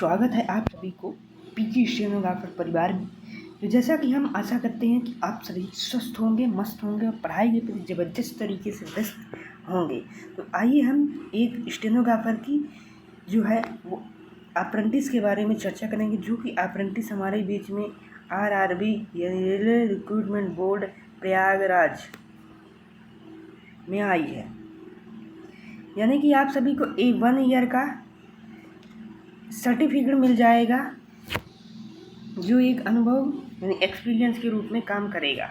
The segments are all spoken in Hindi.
स्वागत है आप सभी को पीजी स्टेनोग्राफर परिवार में। तो जैसा कि हम आशा करते हैं कि आप सभी स्वस्थ होंगे, मस्त होंगे और पढ़ाई के प्रति ज़बरदस्त तरीके से व्यस्त होंगे। तो आइए हम एक स्टेनोग्राफर की जो है वो अप्रेंटिस के बारे में चर्चा करेंगे, जो कि अप्रेंटिस हमारे बीच में आरआरबी यानी रेलवे रिक्रूटमेंट बोर्ड प्रयागराज में आई है। यानी कि आप सभी को एक 1 ईयर का सर्टिफिकेट मिल जाएगा, जो एक अनुभव यानी एक्सपीरियंस के रूप में काम करेगा।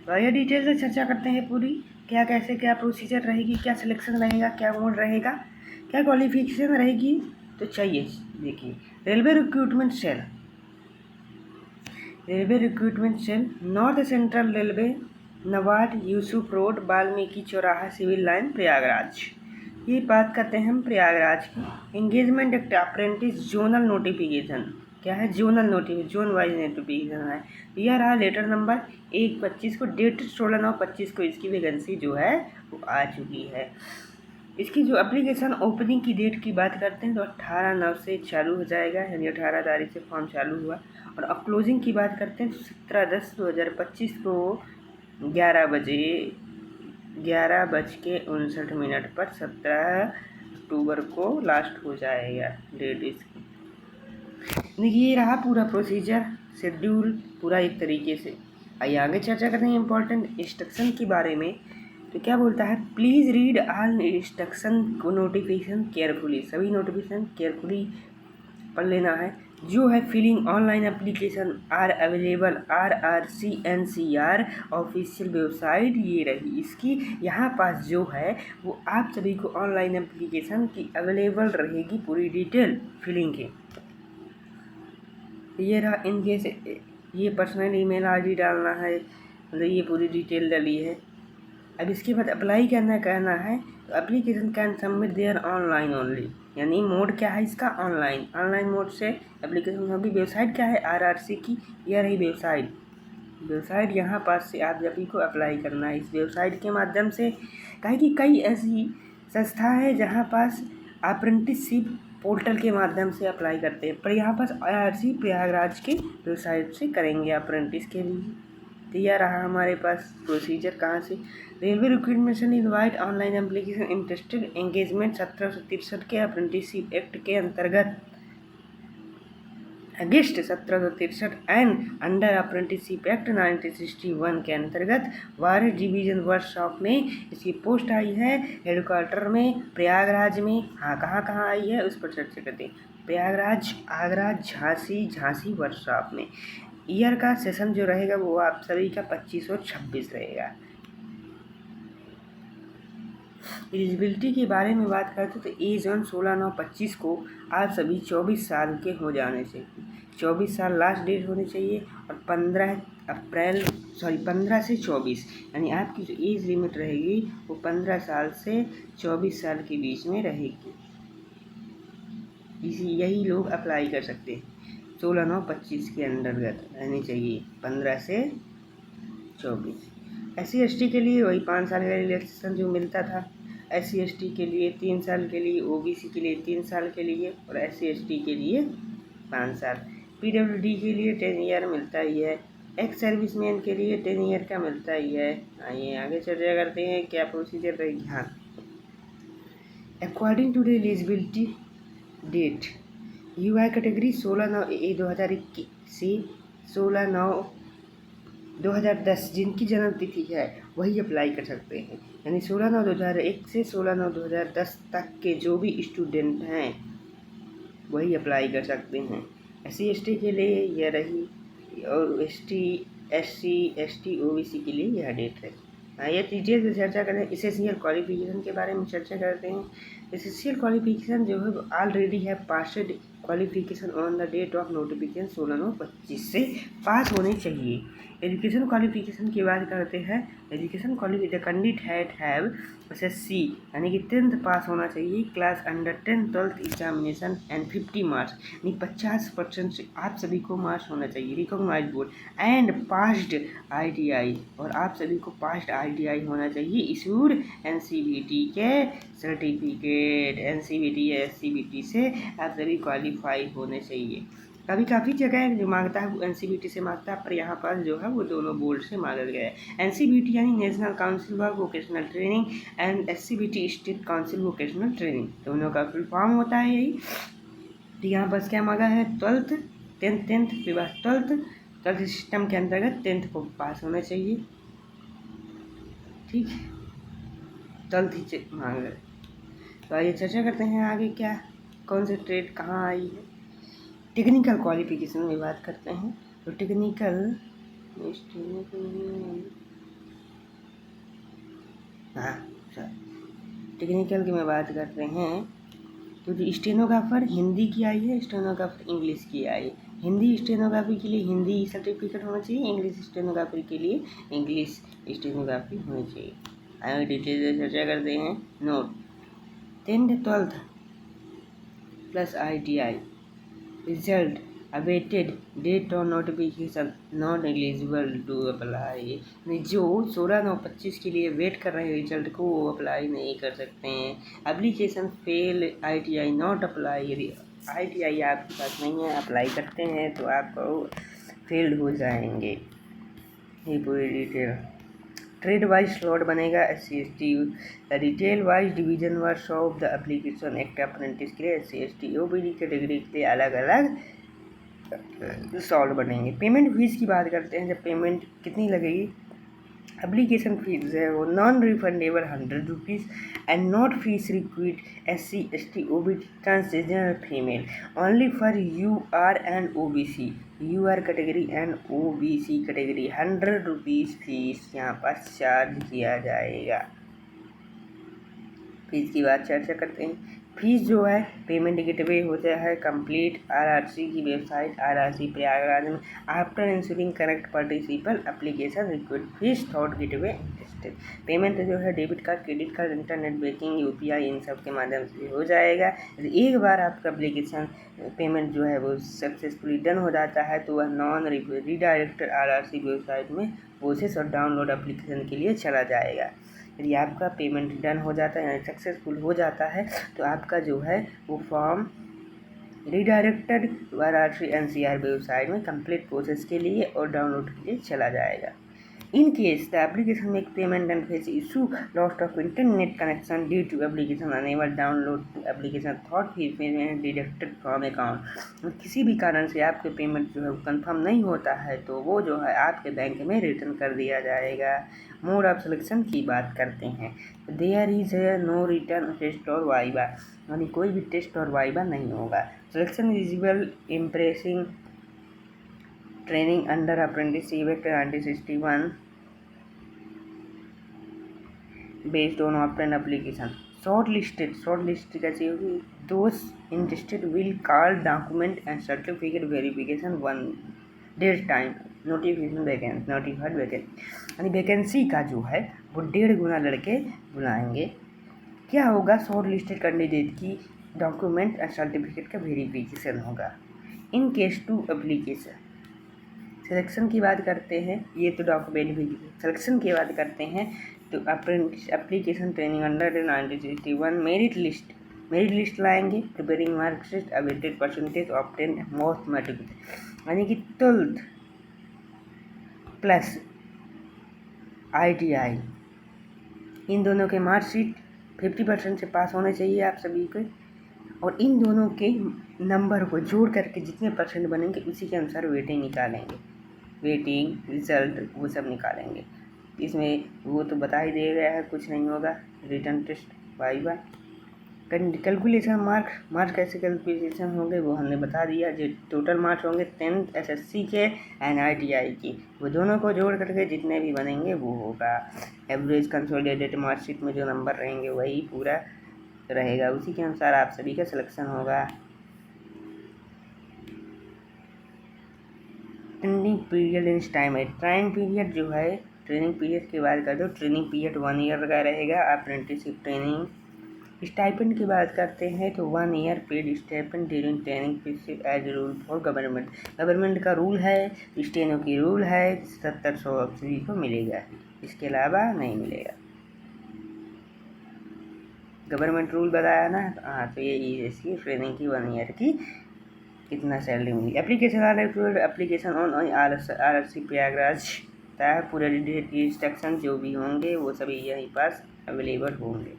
तो आइए डिटेल से चर्चा करते हैं पूरी, क्या कैसे क्या प्रोसीजर रहेगी, क्या सिलेक्शन रहेगा, क्या मोड रहेगा, क्या क्वालिफिकेशन रहेगी। तो चाहिए देखिए, railway recruitment cell north central railway, Nawab Yusuf road, Valmiki चौराहा, सिविल लाइन, प्रयागराज। ये बात करते हैं हम प्रयागराज की। Engagement act apprentice zonal notification क्या है? जोन वाइज नोटिफिकेशन है। यह रहा लेटर नंबर 1/25 को, डेट 16/9/25 को इसकी वैकेंसी जो है वो आ चुकी है। इसकी जो एप्लीकेशन ओपनिंग की डेट की बात करते हैं तो 18/9 से चालू हो जाएगा, यानी 18 तारीख से फॉर्म चालू हुआ। और अब क्लोजिंग की बात करते हैं तो 17/10/2025 को 11:59 पर 17 अक्टूबर को लास्ट हो जाएगा डेट इसकी। ये रहा पूरा प्रोसीजर शेड्यूल पूरा एक तरीके से। आइए आगे चर्चा करते हैं इम्पोर्टेंट इंस्ट्रक्शन के बारे में। तो क्या बोलता है, प्लीज़ रीड ऑल इंस्ट्रक्शन को नोटिफिकेशन केयरफुली। सभी नोटिफिकेशन केयरफुली पढ़ लेना है। जो है filling online application are available RRCNCR official website ये रही इसकी। यहाँ पास जो है वो आप सभी को ऑनलाइन एप्लीकेशन की अवेलेबल रहेगी पूरी डिटेल फिलिंग की। ये रहा इनके से ये पर्सनल ईमेल आईडी डालना है, मतलब ये पूरी डिटेल डाली है। अब इसके बाद अप्लाई करना है। तो application can submit there online only, यानी मोड क्या है इसका? ऑनलाइन मोड से एप्लीकेशन होगी। वेबसाइट क्या है? RRC की यह रही वेबसाइट यहाँ पास से आप सभी को अप्लाई करना है इस वेबसाइट के माध्यम से। कहे कि कई ऐसी संस्था है जहाँ पास अप्रेंटिसशिप पोर्टल के माध्यम से अप्लाई करते हैं, पर यहाँ पास RRC प्रयागराज की वेबसाइट से करेंगे अप्रेंटिस के लिए। तो यह रहा हमारे पास प्रोसीजर कहाँ से। Railway recruitment invite online application interested engagement 1763 के अप्रेंटिसशिप एक्ट के अंतर्गत अगस्त 1763 एंड अंडर अप्रेंटिसशिप एक्ट 1961 के अंतर्गत वारिस डिवीजन वर्कशॉप में इसकी पोस्ट आई है। हेडक्वार्टर में प्रयागराज में। हाँ, कहाँ आई है उस पर चर्चा करते हैं। प्रयागराज, आगरा, झांसी वर्कशॉप में। ईयर का सेशन जो रहेगा वो आप सभी का 25 और 26 रहेगा। एलिजिबिलिटी के बारे में बात करते तो एज ऑन 16/9/25 को आप सभी 24 साल के हो जाने चाहिए। 24 साल लास्ट डेट होनी चाहिए। और 15 से 24 यानी आपकी जो एज लिमिट रहेगी वो 15 साल से 24 साल के बीच में रहेगी। यही लोग अप्लाई कर सकते हैं। 16/9/25 के अंतर्गत रहनी चाहिए 15 से 24। SC/ST के लिए वही 5 साल का रिलैक्सेशन जो मिलता था। SC/ST के लिए 3 साल के लिए, OBC के लिए 3 साल के लिए और SC/ST के लिए 5 साल। PWD के लिए 10 ईयर मिलता ही है। एक्स सर्विसमैन के लिए 10 ईयर का मिलता ही है। आइए आगे चर्चा करते हैं क्या प्रोसीजर रहेगी। हाँ, according to the eligibility date UI category 16/9/2021 से 16/9/2010 जिनकी जन्म तिथि है वही अप्लाई कर सकते हैं। यानी 16/9/2001 से 16/9/2010 तक के जो भी स्टूडेंट हैं वही अप्लाई कर सकते हैं। SC/ST के लिए यह रही और SC/ST OBC के लिए यह डेट है। आइए डिटेल से चर्चा करें। एसेंशियल क्वालिफिकेशन के बारे में चर्चा करते हैं। एसेंशियल क्वालिफिकेशन जो है ऑलरेडी है passed qualification on the date of notification 16/9/25 से पास होने चाहिए। एजुकेशन क्वालिफिकेशन की बात करते हैं। Education qualification candidate have SSC यानी कि 10th पास होना चाहिए। Class under 10 12th examination and 50 marks यानी 50% से आप सभी को मार्क्स होना चाहिए। Recognised board and passed ITI और आप सभी को पास्ड ITI होना चाहिए। इशूड NCVT के सर्टिफिकेट, NCVT या SCVT से आप सभी क्वालिफाई क्वालिफाई होने चाहिए। कभी काफ़ी जगह जो मांगता है वो एनसीबीटी से मांगता है, पर यहाँ पर जो है वो दोनों बोर्ड से मांगा गया है। एनसीबीटी यानी national council for vocational training and SCVT state council vocational training, दोनों का फुल फॉर्म होता है यही। तो यहाँ पर क्या मांगा है, 12th 10th के बाद 12th सिस्टम के अंतर्गत 10th को पास होना चाहिए, ठीक है, 12th ही मांग रहे। तो आइए चर्चा करते हैं आगे क्या कौन से ट्रेड कहाँ आई है। टेक्निकल क्वालिफिकेशन में बात करते हैं। तो टेक्निकल टेक्निकल की में बात करते हैं तो जो स्टेनोग्राफर हिंदी की आई है, स्टेनोग्राफर इंग्लिश की आई। हिंदी स्टेनोग्राफी के लिए हिंदी सर्टिफिकेट होना चाहिए, इंग्लिश स्टेनोग्राफी के लिए इंग्लिश स्टेनोग्राफी होनी चाहिए। आगे डिटेल से चर्चा करते हैं। Note 10th 12th plus ITI result awaited date और notification not eligible to apply. जो 16/9/25 के लिए वेट कर रहे हैं रिजल्ट को वो अप्लाई नहीं कर सकते हैं। Application fail ITI not apply. ITI आपके पास नहीं है, अप्लाई करते हैं तो आपको फेल्ड हो जाएंगे। ये पूरी डिटेल। ट्रेड वाइज स्लॉट बनेगा SC/ST। The detail wise division verse of the application act apprentice के लिए SC/ST OBD कैटेगरी के लिए अलग अलग स्लॉट बनेंगे। पेमेंट फीस की बात करते हैं, जब पेमेंट कितनी लगेगी। एप्लीकेशन फीस है वो non refundable 100 rupees and not fees required SC/ST OBD transgender female only for UR and OBC। UR category and OBC category 100 rupees fees यहाँ पर चार्ज किया जाएगा। फीस की बात चर्चा करते हैं। फीस जो है पेमेंट गेटवे होता है कंप्लीट RRC की वेबसाइट RRC प्रयागराज में। After ensuring correct participle application request fees thought gateway interested. Payment जो है debit card credit card internet banking UPI इन सब के माध्यम से हो जाएगा। एक बार आपका एप्लीकेशन पेमेंट जो है वो सक्सेसफुली डन हो जाता है तो वह नॉन रीडायरेक्टेड RRC वेबसाइट में प्रोसेस और डाउनलोड एप्लीकेशन के लिए चला जाएगा। यदि आपका पेमेंट डन हो जाता है यानी सक्सेसफुल हो जाता है तो आपका जो है वो form redirected RRC NCR website में कंप्लीट प्रोसेस के लिए और डाउनलोड के लिए चला जाएगा। In case the application make payment and face issue loss of internet connection due to application unable download to application thought fee payment deducted from account। किसी भी कारण से आपके पेमेंट जो है वो कंफर्म नहीं होता है तो वो जो है आपके बैंक में रिटर्न कर दिया जाएगा। मोड ऑफ सिलेक्शन की बात करते हैं। There is no written test और वाइवा, यानी कोई भी टेस्ट और वाइवा नहीं होगा। Selection eligible impressing training under apprenticeship act 1961 based on obtained application. Short list कैसी होगी। Those interested will call document and certificate verification 1 डेढ़ टाइम नोटिफाइड वैकेंसी, यानी वैकेंसी का जो है वो 1.5 गुना लड़के बुलाएंगे। क्या होगा, शॉर्ट लिस्टेड कैंडिडेट की डॉक्यूमेंट एंड सर्टिफिकेट का वेरिफिकेशन होगा। In case to application selection की बात करते हैं, ये तो डॉक्यूमेंट भी। सिलेक्शन की बात करते हैं तो application training under 1961 merit list लाएंगे। Preparing marksheet awaited percentage obtain most matric, यानी कि 12th प्लस ITI इन दोनों के मार्कशीट 50% से पास होने चाहिए आप सभी को, और इन दोनों के नंबर को जोड़ करके जितने परसेंट बनेंगे उसी के अनुसार वेटिंग निकालेंगे। वेटिंग रिजल्ट वो सब निकालेंगे। इसमें वो तो बता ही दे गया है, कुछ नहीं होगा। Written test viva calculation marks कैसे कैलकुलेशन होंगे वो हमने बता दिया। जो टोटल मार्क्स होंगे 10th SSC के एंड ITI की, वो दोनों को जोड़ करके जितने भी बनेंगे वो होगा। एवरेज कंसोलिडेटेड मार्कशीट में जो नंबर रहेंगे वही पूरा रहेगा, उसी के अनुसार आप सभी का सिलेक्शन होगा। ट्रेनिंग पीरियड इन टाइम है। ट्रेनिंग पीरियड जो है, ट्रेनिंग पीरियड की बात कर दो, ट्रेनिंग पीरियड 1 ईयर का रहेगा। अप्रेंटिसशिप ट्रेनिंग स्टाइपेंड की बात करते हैं तो 1 year paid stipend during training period as rule for government का रूल है, स्टेनो की रूल है 700 सभी को मिलेगा, इसके अलावा नहीं मिलेगा। गवर्नमेंट रूल बताया ना, हाँ, तो ये इसकी ट्रेनिंग की 1 ईयर की कितना सैलरी मिली। एप्लीकेशन ऑन RRC प्रयागराज है। पूरे इंस्ट्रक्शन जो भी होंगे वो सभी यहीं पास अवेलेबल होंगे।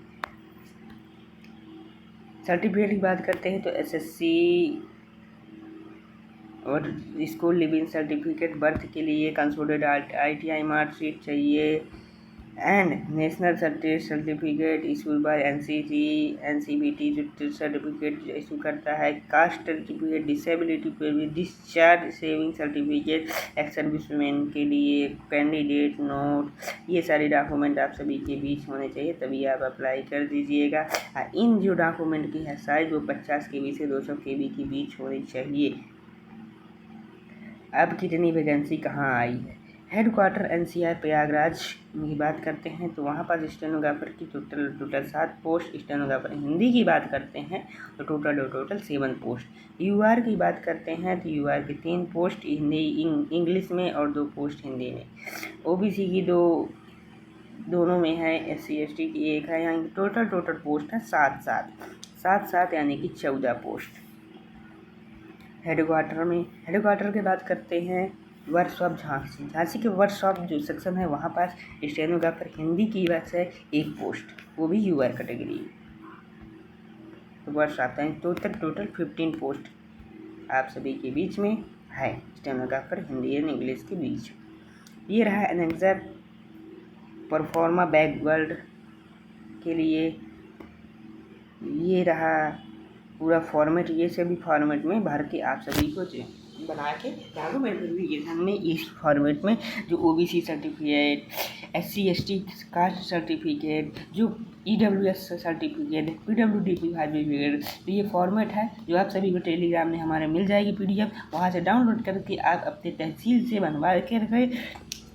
सर्टिफिकेट की बात करते हैं तो SSC और स्कूल लिविंग सर्टिफिकेट, बर्थ के लिए कंसोलिडेटेड ITI मार्कशीट चाहिए, and national certificate issued by NCBT जो सर्टिफिकेट इशू करता है, caste certificate, disability discharge saving certificate, ex serviceman के लिए कैंडिडेट नोट, ये सारे डॉक्यूमेंट आप सभी के बीच होने चाहिए, तभी आप अप्लाई कर दीजिएगा। इन जो डॉक्यूमेंट की है साइज वो 50 KB से 200 KB के बीच होनी चाहिए। अब कितनी वैकेंसी कहाँ आई है। हेडक्वार्टर NCR प्रयागराज की बात करते हैं तो वहाँ पर स्टेनोग्राफर की टोटल 7 पोस्ट। स्टेनोग्राफर हिंदी की बात करते हैं तो टोटल 7 पोस्ट। UR की बात करते हैं तो UR की 3 पोस्ट हिंदी इंग्लिश में और 2 पोस्ट हिंदी में। OBC की दोनों में है, SC ST की 1 है। यहाँ टोटल पोस्ट है 7 यानी कि 14 पोस्ट। हेडक्वार्टर की बात करते हैं वर्कशॉप झांसी के वर्कशॉप जो सेक्शन है वहाँ पास स्टेनोग्राफर हिंदी की वजह से 1 पोस्ट, वो भी UR कैटेगरी। वर्कशॉप है टोटल 15 पोस्ट आप सभी के बीच में है स्टेनोग्राफर हिंदी एंड इंग्लिश के बीच। ये रहा एनेक्सर परफॉर्मा बैकवर्ड के लिए, ये रहा पूरा फॉर्मेट। ये सभी फॉर्मेट में भर के आप सभी को बना के डॉक्यूमेंट वेरिफिकेशन में इस फॉर्मेट में जो OBC certificate, SC ST caste certificate, जो EWS सर्टिफिकेट, PWD सर्टिफिकेट, तो ये फॉर्मेट है जो आप सभी को टेलीग्राम में हमारे मिल जाएगी PDF, वहाँ से डाउनलोड करके आप अपने तहसील से बनवा के रखें,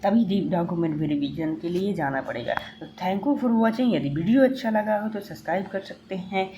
तभी डॉक्यूमेंट वेरिफिकेशन के लिए जाना पड़ेगा। तो थैंक यू फॉर वॉचिंग। यदि वीडियो अच्छा लगा हो तो सब्सक्राइब कर सकते हैं